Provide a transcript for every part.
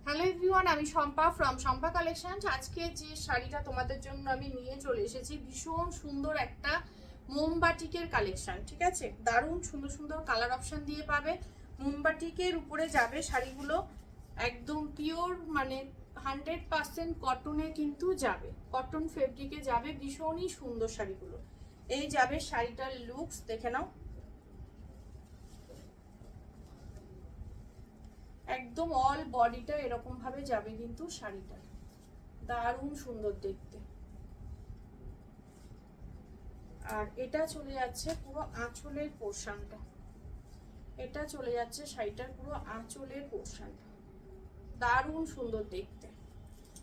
Hello everyone, আমি Shampa from Shampa collection. আজকে যে শাড়িটা তোমাদের জন্য আমি নিয়ে চলে এসেছি, ভীষণ সুন্দর একটা মোমবাটিকের কালেকশন। ঠিক আছে, দারুণ সুন্দর সুন্দর কালার অপশন দিয়ে পাবে। মোমবাটিকের উপরে যাবে শাড়িগুলো, একদম পিওর, মানে 100% কটনে কিন্তু যাবে, কটন ফেব্রিকে যাবে। ভীষণই সুন্দর শাড়িগুলো। এই যাবে শাড়িটার লুকস, দেখে নাও। একদম অল বডিটা এরকম ভাবে যাবে কিন্তু শাড়িটা, দারুণ সুন্দর দেখতে। আর এটা চলে যাচ্ছে পুরো আঁচলের পোর্শনটা, এটা চলে যাচ্ছে শাড়িটার পুরো আঁচলের পোর্শনটা, দারুণ সুন্দর দেখতে।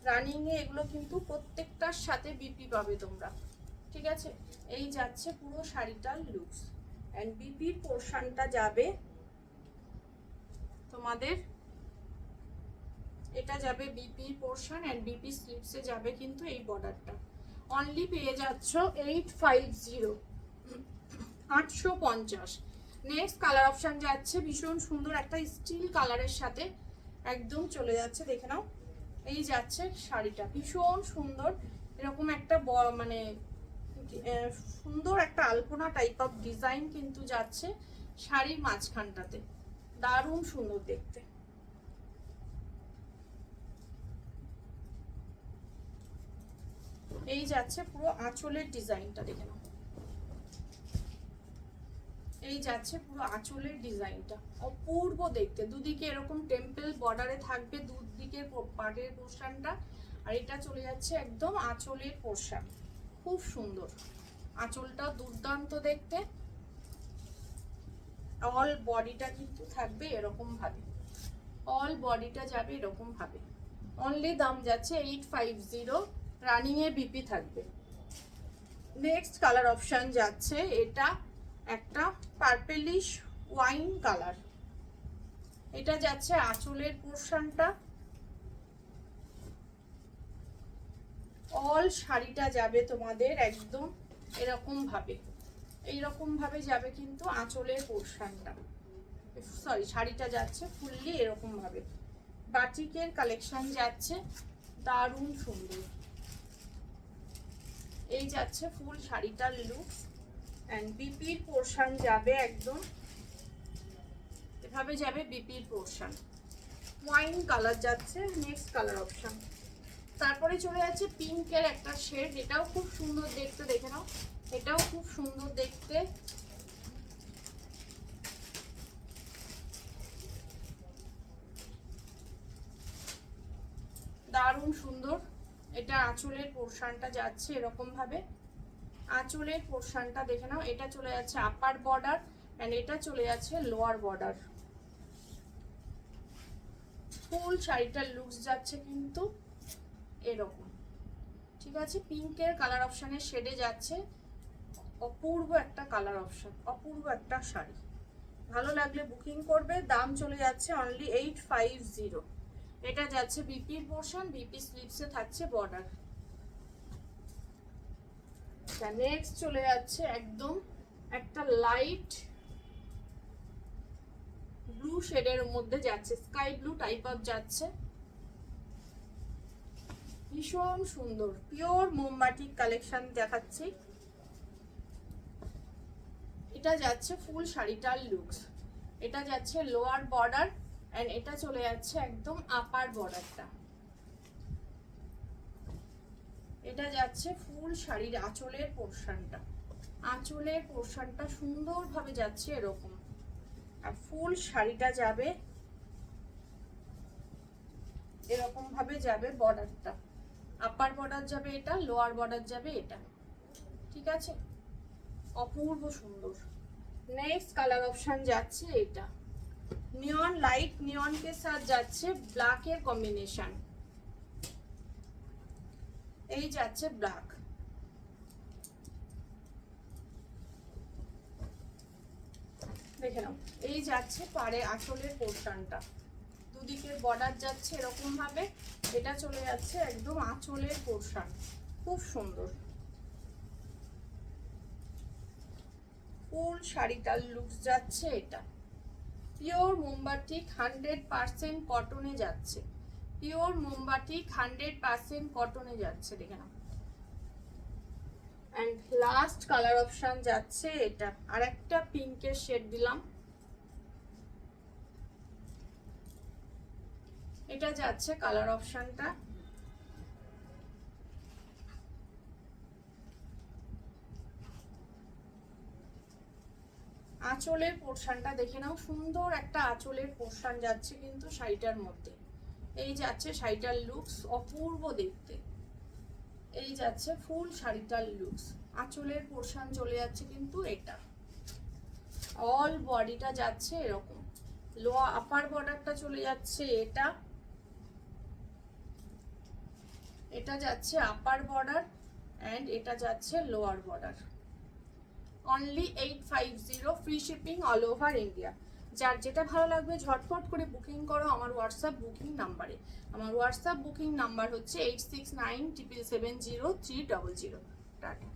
রানিং এ এগুলো কিন্তু প্রত্যেকটার সাথে বিপি পাবে তোমরা। ঠিক আছে, এই যাচ্ছে পুরো শাড়িটার লুকস। এন্ড বিপির পোর্শনটা যাবে তোমাদের, এটা যাবে বিপির পোর্শন এন্ড বিপি স্লিপসে যাবে কিন্তু এই বর্ডারটা। অনলি পেয়ে যাচ্ছ 850, 850। নেক্সট কালার অপশন যাচ্ছে ভীষণ সুন্দর একটা স্টিল কালারের সাথে, একদম চলে যাচ্ছে, দেখে নাও। এই যাচ্ছে শাড়িটা, ভীষণ সুন্দর। এরকম একটা মানে সুন্দর একটা আলপনা টাইপ অফ ডিজাইন কিন্তু যাচ্ছে শাড়ির মাঝখানটাতে, দারুণ সুন্দর দেখতে। এই যাচ্ছে পুরো আঁচলের ডিজাইনটা, দেখে নাও। এই যাচ্ছে পুরো আঁচলের ডিজাইনটা, অপূর্ব দেখতে। দুদিকে এরকম টেম্পল বর্ডারে থাকবে দুদিকের পাড়ের পোর্শনটা, আর এটা চলে যাচ্ছে একদম আঁচলের পোর্শন, খুব সুন্দর। আঁচলটা দুর্দান্ত দেখতে। অল বডিটা কিন্তু থাকবে এরকম ভাবে, অল বডিটা যাবে এরকম ভাবে। অনলি দাম যাচ্ছে 850, রানিং এ বিপি থাকবে। নেক্সট কালার অপশন যাচ্ছে এটা একটা পার্পেলিশ ওয়াইন কালার, এটা যাচ্ছে আঁচলের পোর্শনটা। অল শাড়িটা যাবে তোমাদের একদম এরকম ভাবে, এইরকম ভাবে যাবে কিন্তু আঁচলের পোর্শনটা, সরি শাড়িটা যাচ্ছে ফুললি এরকম ভাবে। বাটিকের কালেকশন যাচ্ছে, দারুণ সুন্দর। এই যাচ্ছে ফুল শাড়িটার লুকস। এন্ড বিপির পোর্শন যাবে একদম এভাবে যাবে, বিপির পোর্শন ওয়াইন কালার যাচ্ছে। নেক্সট কালার অপশন, তারপরে চলে যাচ্ছে পিঙ্কের একটা শেড, এটাও খুব সুন্দর দেখতে, দেখে নাও। এটাও খুব সুন্দর দেখতে, দারুণ সুন্দর। এটা আঁচলের পোর্শনটা যাচ্ছে এরকম ভাবে, আঁচলের পোর্শনটা দেখে নাও। এটা চলে যাচ্ছে আপার বর্ডার এন্ড এটা চলে যাচ্ছে লোয়ার বর্ডার। ফুল শাড়িটার লুকস যাচ্ছে কিন্তু এরকম। ঠিক আছে, পিঙ্কের কালার অপশনের শেডে যাচ্ছে, অপূর্ব একটা কালার অপশন, অপূর্ব একটা শাড়ি। ভালো লাগলে বুকিং করবে। দাম চলে যাচ্ছে অনলি 850। এটা যাচ্ছে বিপির পোর্শন, বিপি স্লিপসে থাকছে বর্ডার। নেক্সট চলে যাচ্ছে একদম একটা লাইট ব্লু শেডের মধ্যে যাচ্ছে, স্কাই ব্লু টাইপ অফ যাচ্ছে, ভীষণ সুন্দর পিওর মোমবাটিক কালেকশন দেখাচ্ছি। এটা যাচ্ছে ফুল শাড়িটার লুকস, এটা যাচ্ছে লোয়ার বর্ডার এন্ড এটা চলে যাচ্ছে একদম আপার বর্ডারটা। এটা যাচ্ছে ফুল শাড়ির আঁচলের পোর্শনটা, আঁচলের পোর্শনটা সুন্দরভাবে যাচ্ছে এরকম। আর ফুল শাড়িটা যাবে এরকম ভাবে যাবে, বর্ডারটা আপার বর্ডার যাবে এটা, লোয়ার বর্ডার যাবে এটা। ঠিক আছে, অপূর্ব সুন্দর। নেক্সট কালার অপশন যাচ্ছে এটা নিয়ন, লাইট নিয়ন के साथ যাচ্ছে ব্ল্যাক এর কম্বিনেশন। এই যাচ্ছে ব্ল্যাক, দেখে নাও। এই যাচ্ছে পারে আঁচলের পোর্শনটা, দুদিকের বর্ডার যাচ্ছে এরকম ভাবে, এটা চলে যাচ্ছে একদম আঁচলের পোর্শন, খুব সুন্দর। ফুল শাড়িটার লুকস যাচ্ছে এটা, পিওর মোমবাটিক 100% কটনে যাচ্ছে, পিওর মোমবাটিক 100% কটনে যাচ্ছে, দেখে নাও। অ্যান্ড লাস্ট কালার অপশন যাচ্ছে এটা, আর একটা পিঙ্কের শেড দিলাম, এটা যাচ্ছে কালার অপশনটা। আঁচলের পোর্শনটা দেখে নাও, সুন্দর একটা আঁচলের পোর্শন যাচ্ছে কিন্তু শাড়িটার মধ্যে। এই যাচ্ছে শাড়িটার লুকস, অপূর্ব দেখতে। এই যাচ্ছে ফুল শাড়িটার লুকস, আঁচলের পোর্শন চলে যাচ্ছে কিন্তু এটা। অল বডিটা যাচ্ছে এরকম, লোয়ার আপার বর্ডারটা চলে যাচ্ছে এটা, এটা যাচ্ছে আপার বর্ডার অ্যান্ড এটা যাচ্ছে lower border. Only 850, free shipping all over India. যার যেটা ভালো লাগবে ঝটফট করে বুকিং করো আমার হোয়াটসঅ্যাপ বুকিং নাম্বারে। আমার হোয়াটসঅ্যাপ বুকিং নাম্বার হচ্ছে 8697770300। টাটা।